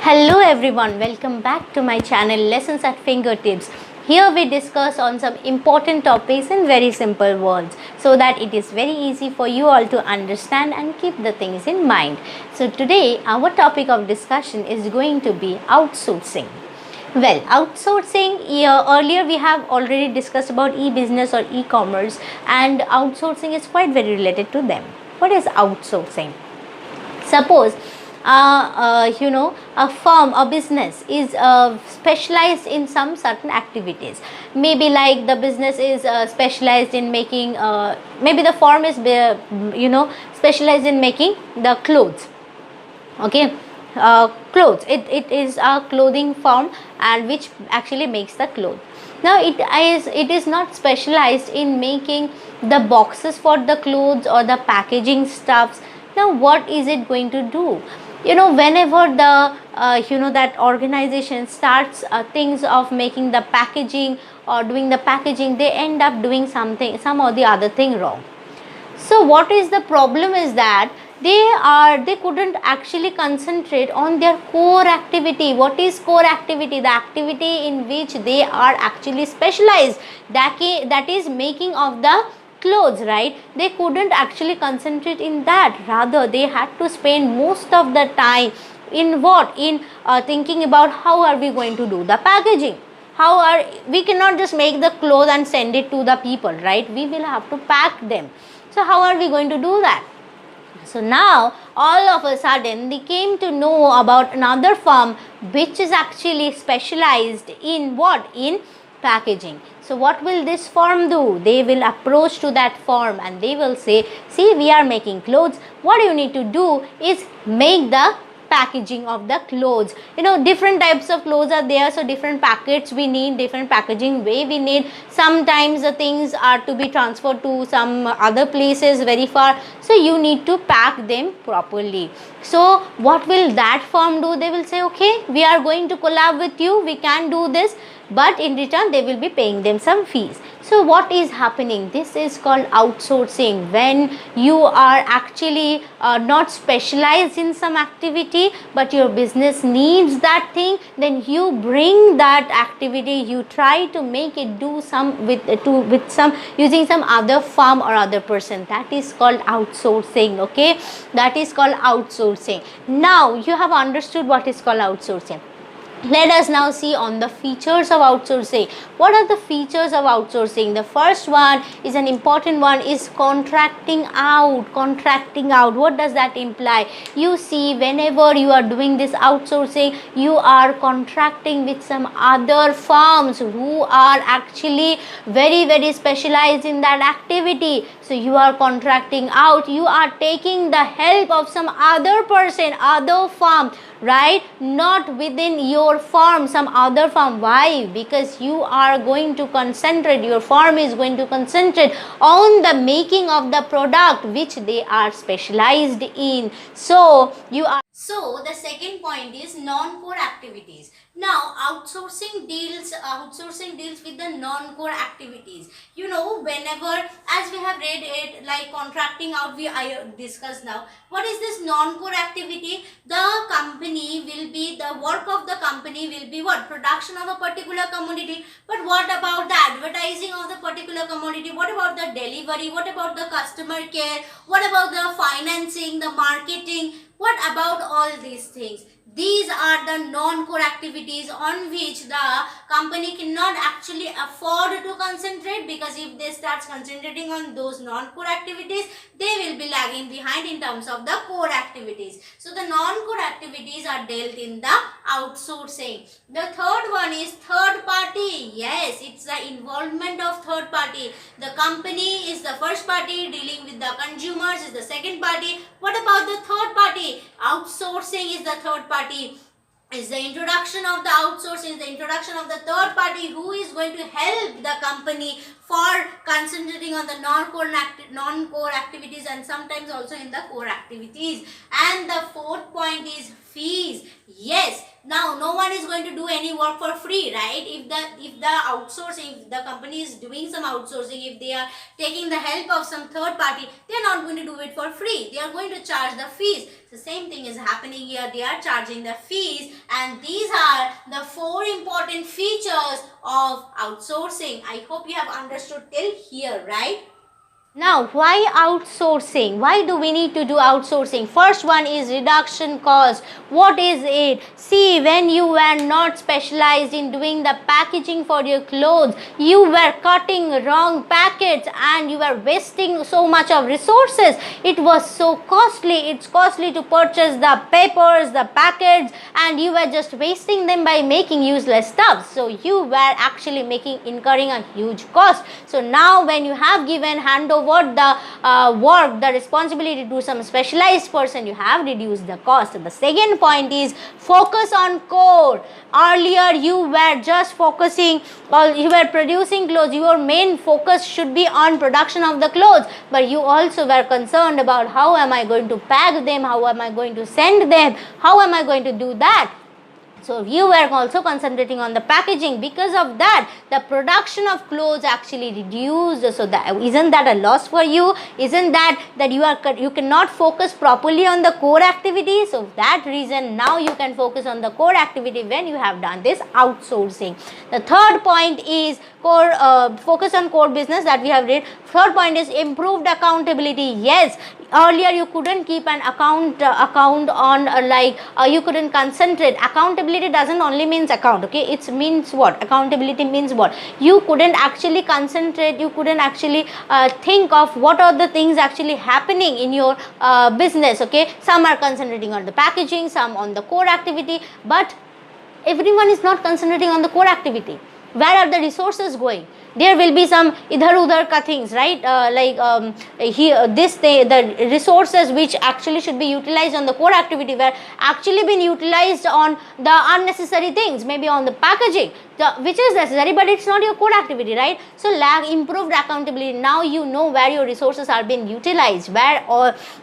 Hello everyone, welcome back to my channel Lessons at Fingertips. Here we discuss on some important topics in very simple words so that it is very easy for you all to understand and keep the things in mind. So today our topic of discussion is going to be outsourcing. Well, outsourcing, earlier we have already discussed about e-business or e-commerce, and outsourcing is quite very related to them. What is outsourcing? Suppose a firm, a business is specialized in some certain activities. Maybe like the business is specialized in making, maybe the firm is specialized in making the clothes. Okay, clothes. It is a clothing firm and which actually makes the clothes. Now it is not specialized in making the boxes for the clothes or the packaging stuffs. Now what is it going to do? Whenever the that organization starts things of making the packaging or doing the packaging, they end up doing some or the other thing wrong. So what is the problem is that they couldn't actually concentrate on their core activity. What is core activity? The activity in which they are actually specialized, that is making of the clothes, right? They couldn't actually concentrate in that. Rather, they had to spend most of the time in thinking about how are we going to do the packaging. We cannot just make the clothes and send it to the people, right? We will have to pack them. So how are we going to do that? So now all of a sudden they came to know about another firm which is actually specialized in what? In packaging. So what will this firm do? They will approach to that firm and they will say, see, we are making clothes. What you need to do is make the packaging of the clothes. Different types of clothes are there, so different packets we need, different packaging way we need. Sometimes the things are to be transferred to some other places very far, so you need to pack them properly. So what will that firm do? They will say, okay, we are going to collab with you, we can do this, but in return they will be paying them some fees. So what is happening? This is called outsourcing. When you are actually not specialized in some activity, but your business needs that thing, then you bring that activity, you try to make it do some with some using some other firm or other person. That is called outsourcing. Okay, that is called outsourcing. Now you have understood what is called outsourcing. Let us now see on the features of outsourcing. What are the features of outsourcing? The first one is an important one, is contracting out. Contracting out, what does that imply? You see, whenever you are doing this outsourcing, you are contracting with some other firms who are actually very, very specialized in that activity. So you are contracting out, you are taking the help of some other person, other firm, right? Not within your firm, some other firm. Why? Because you are going to concentrate, your firm is going to concentrate on the making of the product which they are specialized in. So the second point is non-core activities. Now outsourcing deals with the non-core activities. Whenever, as we have read it, like contracting out, I discussed now. What is this non-core activity? The work of the company will be what? Production of a particular commodity. But what about the advertising of the particular commodity? What about the delivery? What about the customer care? What about the financing, the marketing? What about all these things? These are the non-core activities on which the company cannot actually afford to concentrate, because if they start concentrating on those non-core activities, they will be lagging behind in terms of the core activities. So the non-core activities are dealt in the outsourcing. The third one is third party. Yes, it's the involvement of third party. The company is the first party, dealing with the consumers is the second party. What about the third party? Outsourcing is the third party. Is the introduction of the outsourcing, the introduction of the third party who is going to help the company for concentrating on the non-core activities and sometimes also in the core activities. And the fourth point is fees. Yes, now no one is going going to do any work for free, right? If the outsourcing, if the company is doing some outsourcing, if they are taking the help of some third party, they are not going to do it for free. They are going to charge the fees. The same thing is happening here. They are charging the fees, and these are the 4 important features of outsourcing. I hope you have understood till here, right? Now, why outsourcing? Why do we need to do outsourcing? First one is reduction cost. What is it? See, when you were not specialized in doing the packaging for your clothes, you were cutting wrong packets and you were wasting so much of resources. It was so costly. It's costly to purchase the papers, the packets, and you were just wasting them by making useless stuff. So you were actually incurring a huge cost. So now when you have given handover the work, the responsibility to some specialized person, you have reduced the cost. The second point is focus on core. Earlier you were just focusing, or you were producing clothes. Your main focus should be on production of the clothes, but you also were concerned about how am I going to pack them, how am I going to send them, how am I going to do that. So you were also concentrating on the packaging. Because of that, the production of clothes actually reduced. So isn't that a loss for you? Isn't that you cannot focus properly on the core activity? So that reason now you can focus on the core activity when you have done this outsourcing. The third point is focus on core business that we have read. Third point is improved accountability. Yes, earlier you couldn't keep an account on you couldn't concentrate. Accountability doesn't only means account, okay? It means what? Accountability means what? You couldn't actually concentrate, you couldn't actually think of what are the things actually happening in your business, okay? Some are concentrating on the packaging, some on the core activity, but everyone is not concentrating on the core activity. Where are the resources going? There will be some idhar-udhar ka things, right? The resources which actually should be utilized on the core activity were actually been utilized on the unnecessary things, maybe on the packaging, which is necessary, but it's not your core activity, right? So improved accountability. Now you know where your resources are being utilized, where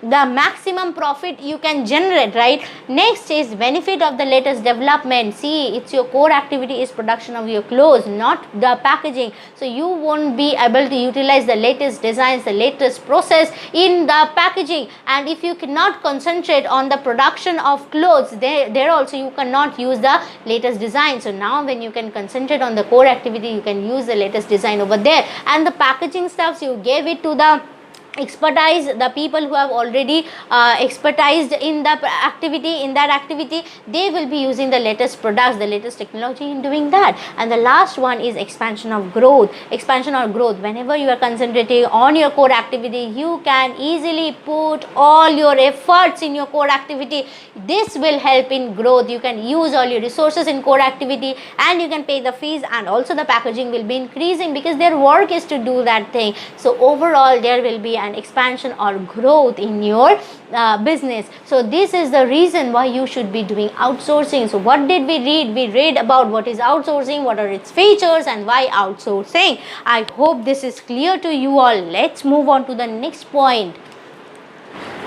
the maximum profit you can generate, right? Next is benefit of the latest development. See, it's your core activity is production of your clothes, not the packaging. So you won't be able to utilize the latest designs, the latest process in the packaging. And if you cannot concentrate on the production of clothes, there also you cannot use the latest design. So now when you can concentrate on the core activity, you can use the latest design over there. And the packaging stuffs, you gave it to the expertise, the people who have already expertised in that activity, they will be using the latest products, the latest technology in doing that. And the last one is expansion or growth. Whenever you are concentrating on your core activity, you can easily put all your efforts in your core activity. This will help in growth. You can use all your resources in core activity, and you can pay the fees, and also the packaging will be increasing because their work is to do that thing. So overall there will be an expansion or growth in your business. So this is the reason why you should be doing outsourcing. So what did we read? We read about what is outsourcing, what are its features, and why outsourcing. I hope this is clear to you all. Let's move on to the next point.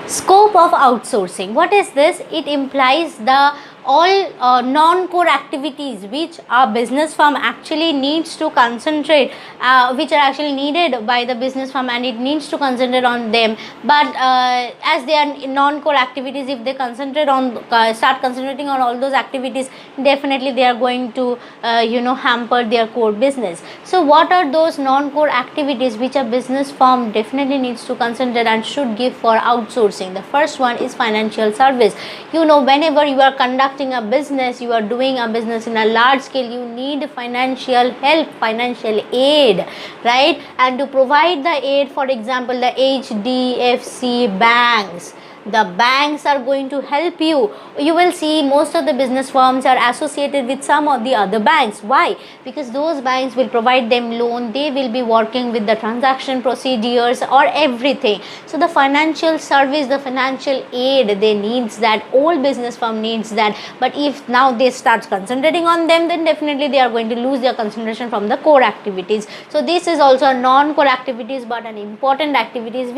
Scope of outsourcing. What is this? It implies the all non-core activities which a business firm actually needs to concentrate, which are actually needed by the business firm, and it needs to concentrate on them. But as they are non-core activities, if they start concentrating on all those activities, definitely they are going to hamper their core business. So what are those non-core activities which a business firm definitely needs to concentrate and should give for outsourcing? The first one is financial service. Whenever you are conducting a business, you are doing a business in a large scale, you need financial help, financial aid, right? And to provide the aid, for example, the HDFC banks, the banks are going to help you. You will see most of the business firms are associated with some of the other banks. Why? Because those banks will provide them loan, they will be working with the transaction procedures or everything. So the financial service, the financial aid, they needs that. All business firm needs that. But if now they start concentrating on them, then definitely they are going to lose their concentration from the core activities. So this is also a non-core activities, but an important activities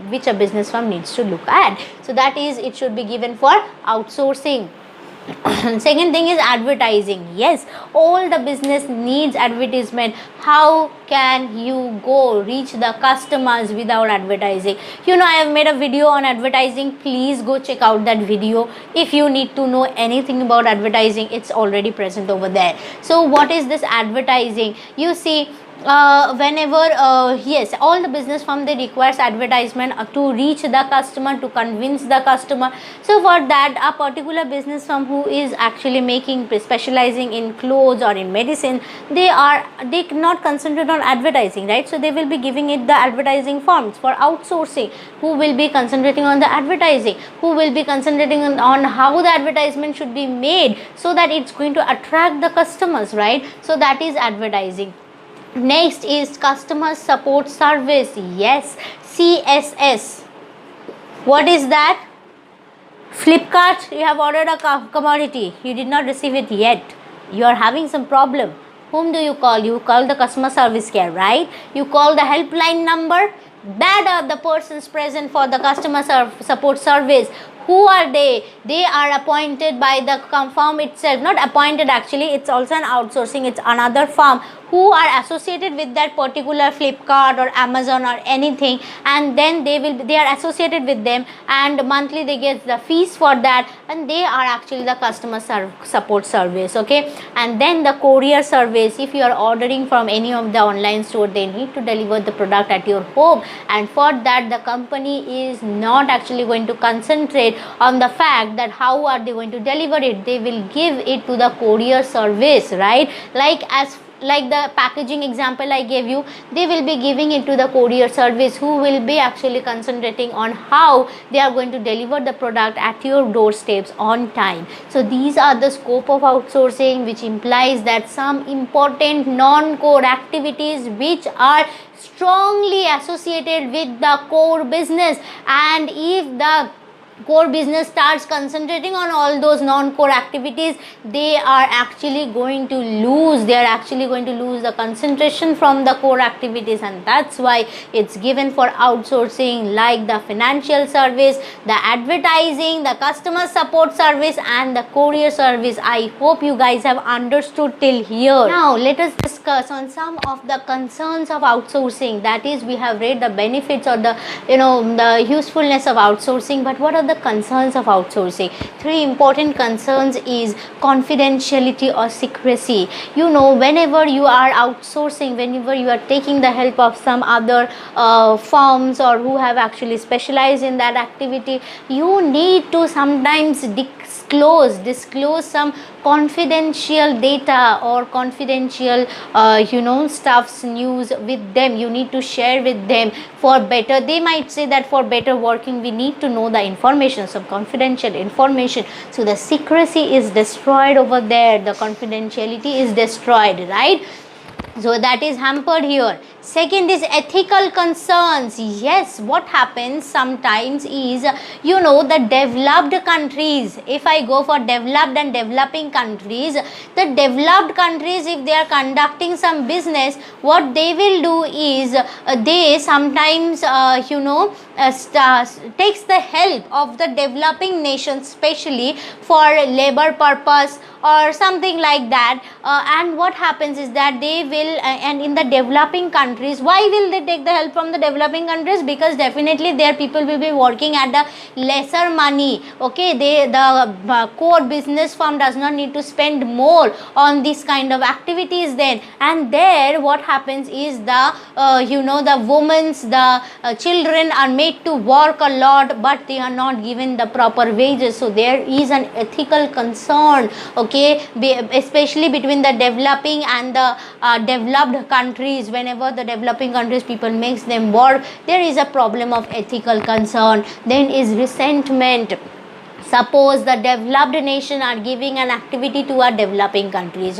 which a business firm needs to look at. So that is, it should be given for outsourcing. Second thing is advertising. Yes, all the business needs advertisement. How can you go reach the customers without advertising? You know, I have made a video on advertising. Please go check out that video. If you need to know anything about advertising, it's already present over there. So what is this advertising? You see, whenever yes, all the business firm, they requires advertisement to reach the customer, to convince the customer. So for that, a particular business firm who is actually making, specializing in clothes or in medicine, they cannot concentrate on advertising, right? So they will be giving it the advertising firms. For outsourcing, who will be concentrating on the advertising, who will be concentrating on how the advertisement should be made so that it's going to attract the customers, right? So that is advertising. Next is customer support service. Yes, CSS. What is that? Flipkart, you have ordered a commodity, you did not receive it yet, you are having some problem. Whom do you call? You call the customer service care, right? You call the helpline number. That are the persons present for the customer support service. Who are they? They are appointed by the firm itself. Not appointed actually, it's also an outsourcing, it's another firm who are associated with that particular Flipkart or Amazon or anything, and then they are associated with them, and monthly they get the fees for that, and they are actually the customer support service. Okay, and then the courier service. If you are ordering from any of the online store, they need to deliver the product at your home, and for that the company is not actually going to concentrate on the fact that how are they going to deliver it. They will give it to the courier service, right? Like the packaging example I gave you, they will be giving it to the courier service, who will be actually concentrating on how they are going to deliver the product at your doorsteps on time. So these are the scope of outsourcing, which implies that some important non-core activities which are strongly associated with the core business, and if the core business starts concentrating on all those non-core activities, they are actually going to lose the concentration from the core activities, and that's why it's given for outsourcing, like the financial service, the advertising, the customer support service, and the courier service. I hope you guys have understood till here. Now let us discuss on some of the concerns of outsourcing. That is, we have read the benefits or the the usefulness of outsourcing, but what are the concerns of outsourcing? Three important concerns is confidentiality or secrecy. You know, whenever you are outsourcing, whenever you are taking the help of some other firms or who have actually specialized in that activity, you need to sometimes disclose some confidential data or confidential stuffs, news with them. You need to share with them for better, they might say that for better working we need to know the information, some confidential information. So the secrecy is destroyed over there, the confidentiality is destroyed, right? So that is hampered here. Second is ethical concerns. Yes, what happens sometimes is, the developed countries, if I go for developed and developing countries, the developed countries, if they are conducting some business, what they will do is they sometimes takes the help of the developing nations, especially for labor purpose or something like that, and what happens is that they will and in the developing countries, why will they take the help from the developing countries? Because definitely their people will be working at a lesser money. Okay, the core business firm does not need to spend more on this kind of activities then, and there what happens is the the women's, the children are made to work a lot, but they are not given the proper wages. So there is an ethical concern, okay, especially between the developing and the developed countries. Whenever the developing countries people makes them work, there is a problem of ethical concern. Then is resentment. Suppose the developed nation are giving an activity to a developing country.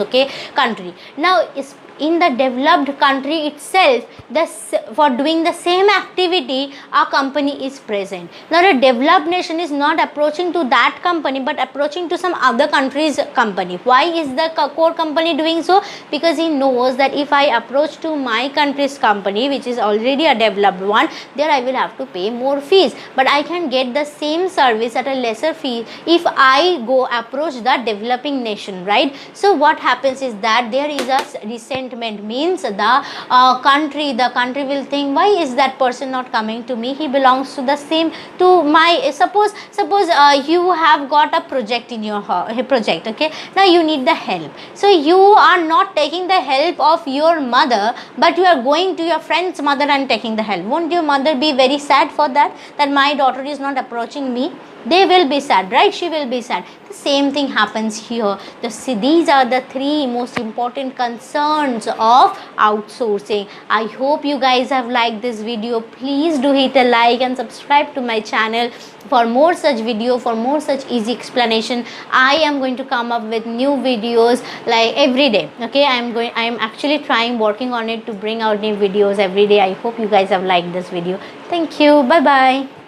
Now in the developed country itself, for doing the same activity, a company is present. Now a developed nation is not approaching to that company, but approaching to some other country's company. Why is the core company doing so? Because he knows that if I approach to my country's company, which is already a developed one, there I will have to pay more fees, but I can get the same service at a lesser fee if I go approach the developing nation, right? So what happens is that there is a resentment, means the country will think, why is that person not coming to me? He belongs to the same, to my, suppose you have got a project in your project, okay, now you need the help, so you are not taking the help of your mother, but you are going to your friend's mother and taking the help. Won't your mother be very sad for that my daughter is not approaching me? They will be sad, right? She will be sad. The same thing happens here. These are the three most important concerns of outsourcing. I hope you guys have liked this video. Please do hit a like and subscribe to my channel for more such video, for more such easy explanation. I am going to come up with new videos like every day, okay? I am actually working on it to bring out new videos every day. I hope you guys have liked this video. Thank you. Bye bye.